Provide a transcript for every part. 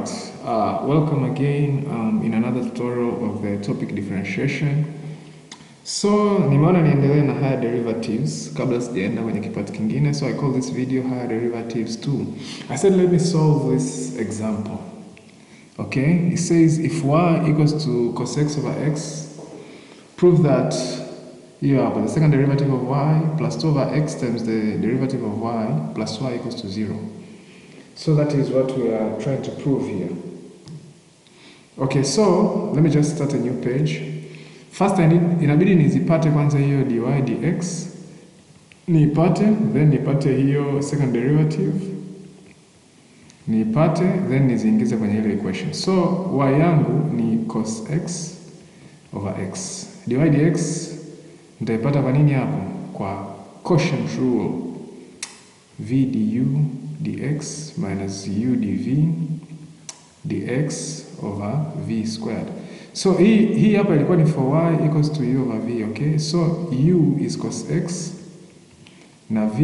Alright, welcome again in another tutorial of the topic differentiation. So nimeona niendelee na higher derivatives kabla sijaenda kwenye kipati kingine, so I call this video higher derivatives 2. I said let me solve this example. Okay, it says if y equals to cos x over x, prove that but the second derivative of y plus 2 over x times the derivative of y plus y equals to 0. So that is what we are trying to prove here. Okay, so let me just start a new page. First inabidi nizipate kwanza hiyo dy dx, niipate, then nipate hiyo second derivative, niipate, then niziingize kwenye ile equation. So y yangu ni cos x over x. Dy dx nitaipata kwa nini hapo? Kwa quotient rule. V du dx minus u dv dx over v squared. So hii hapa ilikuwa ni for y equals to u over v, okay? So u is cos x na v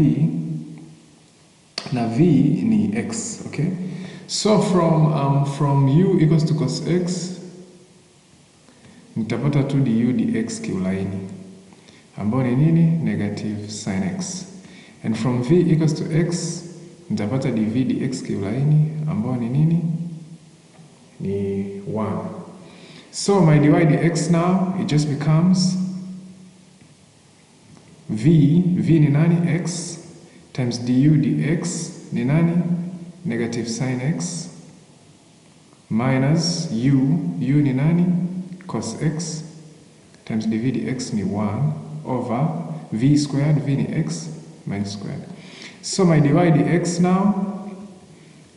ni x, okay? So from u equals to cos x nitapata tu du dx kiulaini ambao ni nini? Negative sin x. And from v equals to x nitapata dv dx kiulaini ambao ni nini? Ni 1. So my dy dx now, it just becomes v ni nani? X times du dx ni nani? Negative sin x minus u ni nani? Cos x times dv dx ni 1 over v squared, v ni x minus squared. So my dy dx now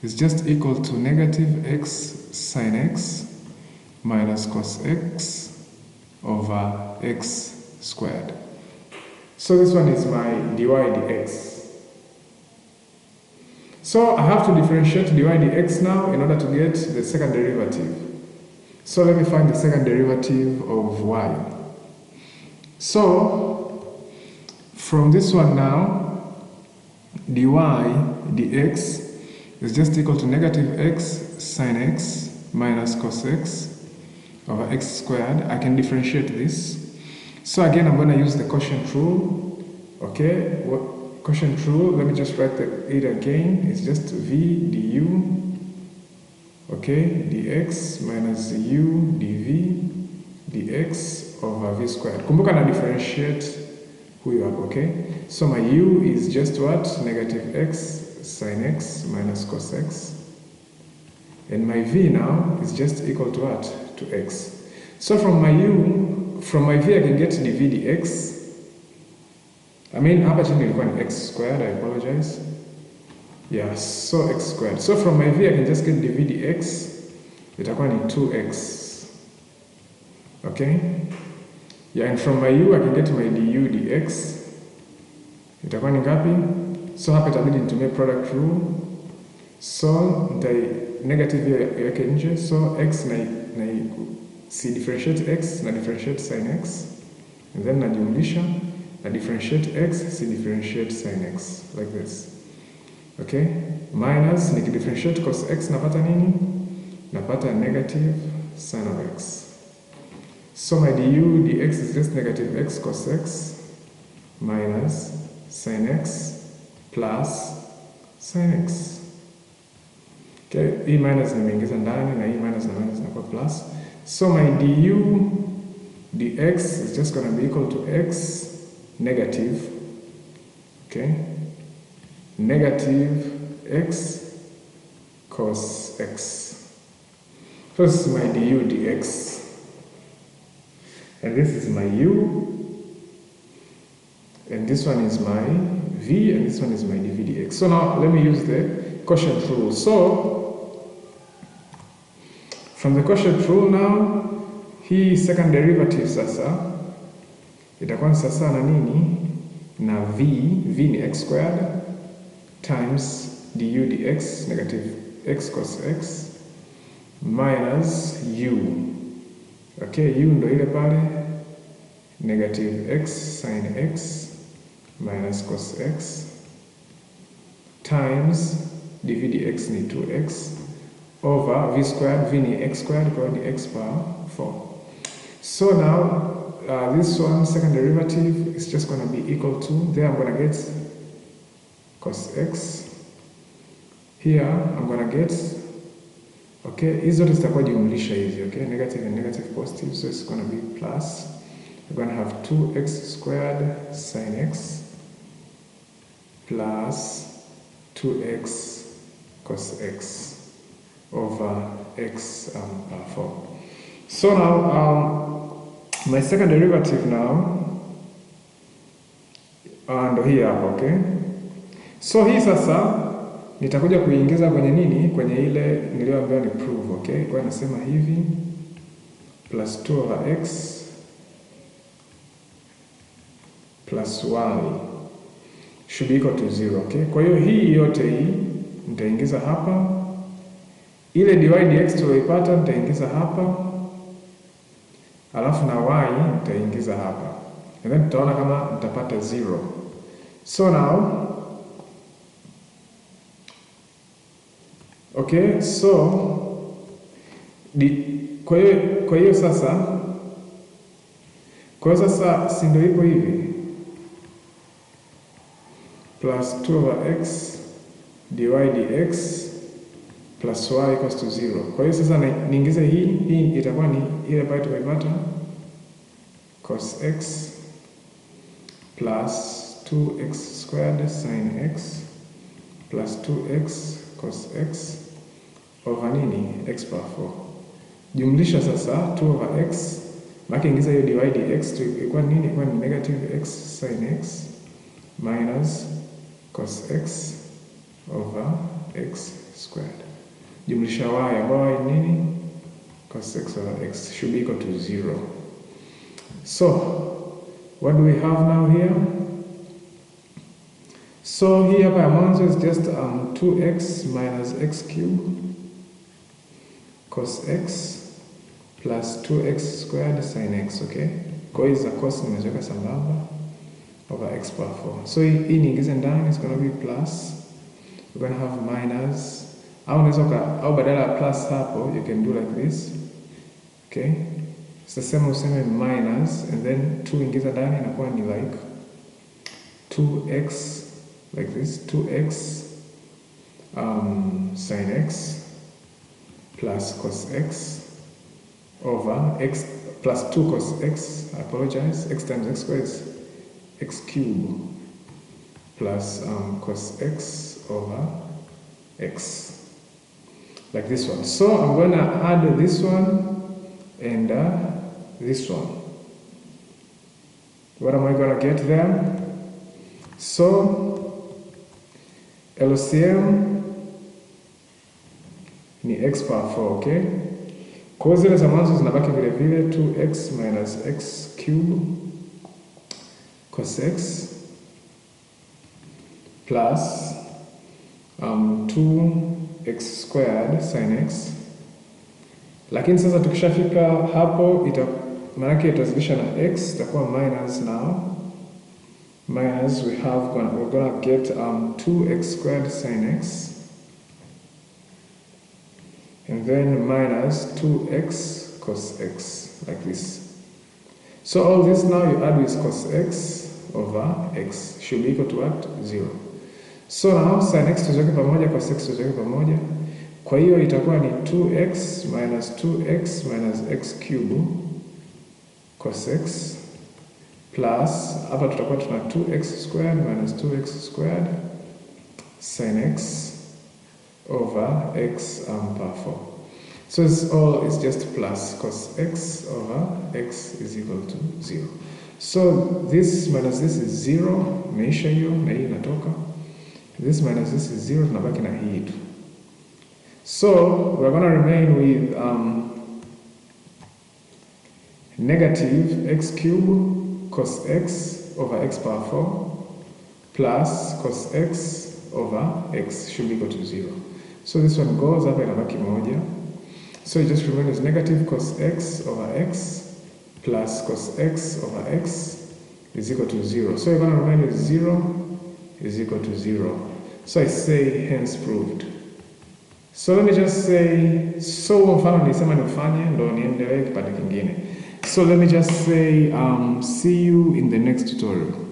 is just equal to negative x sin x minus cos x over x squared. So this one is my dy dx. So I have to differentiate dy dx now in order to get the second derivative. So let me find the second derivative of y. So from this one now, dy dx is just equal to negative x sin x minus cos x over x squared. I can differentiate this. So again, I'm going to use the quotient rule. Okay, what quotient rule? Let me just write it again. It's just v du, okay, dx minus u dv dx over v squared. Kumbuka na differentiate huyu hapo, okay? So my u is just what? Negative x sin x minus cos x. And my v now is just equal to what? To x. So from my v I can get dv dx. Hapa chini ilikuwa ni x squared, I apologize. Yeah, so x squared. So from my v I can just get dv dx. Itakuwa ni 2x. Okay? Yeah, and from my u I can get my du dx. Itakuwa ni ngapi? So hapa itabidi nitumie product rule. So negative yake nje. So x si differentiate x na differentiate sin x. And then najumlisha na differentiate x si differentiate sin x. Like this. Okay? Minus nikidifferentiate cos x napata nini? Napata negative sin of x. So my du dx is just negative x cos x minus sin x plus sin x. Okay, hii minus nimeingiza ndani na hii minus na minus inakuwa plus. So my du dx is just going to be equal to x negative, okay, negative x cos x. So this is my du dx. And this is my u. And this one is my v, and this one is my dv dx. So now let me use the quotient rule. So from the quotient rule now, hii second derivative sasa itakuwa sasa na nini? Na v ni x squared times du dx negative x cos x minus u. Okay, u ndo ile pale negative x sin x minus cos x times dv dx ni 2x over v squared. V ni x squared, kwa hiyo ni x power 4. So now this one, second derivative, is just going to be equal to, there I'm going to get cos x, here I'm going to get, okay, hizi zote zitakuwa jumlisha hizi, okay, negative and negative positive, so it's going to be plus, we're going to have 2x squared sin x plus 2x cos x over x power 4. So now my second derivative now ndo hii hapa, okay. So hii sasa nitakuja kuingiza kwenye nini, kwenye ile niliyoambiwa ni prove, okay. Kwa nasema hivi plus 2 over x plus y should be equal to 0, okay. Kwa hiyo hii yote hii nitaingiza hapa, ile dy dx tuliyoipata nitaingiza hapa, alafu na y nitaingiza hapa, and then tutaona kama nitapata 0. So now, okay, so kwa hiyo sasa si ndio ipo hivi plus 2 over x dy dx plus y equals to 0. Kwa hiyo sasa niingize hii itakuwa ni ile pale tumepata cos x plus 2x squared sin x plus 2x cos x over nini, x power 4. Jumlisha sasa 2 over x, maki ingiza hiyo dy dx ilikuwa nini, ilikuwa ni negative x sin x minus cos x over x squared. Jumlisha y ambayo y nini, cos x over x should be equal to 0. So what do we have now here? So hii hapa ya mwanzo is just 2x minus x cube cos x plus 2x squared sin x, okay. Kwa hiyo za cos nimeziweka sambamba over x power 4. So hii niingize ndani, it's going to be plus, we're going to have minus, au badala ya plus hapo you can do like this, okay. Sasa useme minus and then 2 ingiza ndani inakuwa ni like 2x like this, 2x sin x plus cos x over x plus 2 cos x, I apologize, x times x squared is x cube plus cos x over x, like this one. So I'm going to add this one and this one. What am I going to get there? So LCM ni x power 4, okay. Kwa zile za mwanzo zinabaki vile vile, 2x minus x cube cos x plus 2x squared sin x. Lakini sasa tukishafika hapo maana yake itazidisha na x, itakuwa minus now. Minus we're gonna get 2x squared sin x and then minus 2x cos x, like this. So all this now you add with cos x over x should be equal to what? 0. So now sin x tuziweke pamoja, cos x tuziweke pamoja. Kwa hiyo itakuwa ni 2x minus x cube cos x plus, hapa tutakuwa tuna 2x squared minus 2x squared sin x over x power 4. So it's just plus cos x over x is equal to 0. So this minus this is 0, meisha hiyo na hii inatoka. This minus this is 0, tunabaki na hii tu. So we're going to remain with negative x cube cos x over x power 4 plus cos x over x should be equal to 0. So this one goes up and inabaki moja. So it just remains negative cos x over x plus cos x over x is equal to 0. So you're going to remain with 0 is equal to 0. So I say hence proved. So let me just say, so mfano nisema nifanye ndo niendelee kipande kingine. So let me just say see you in the next tutorial.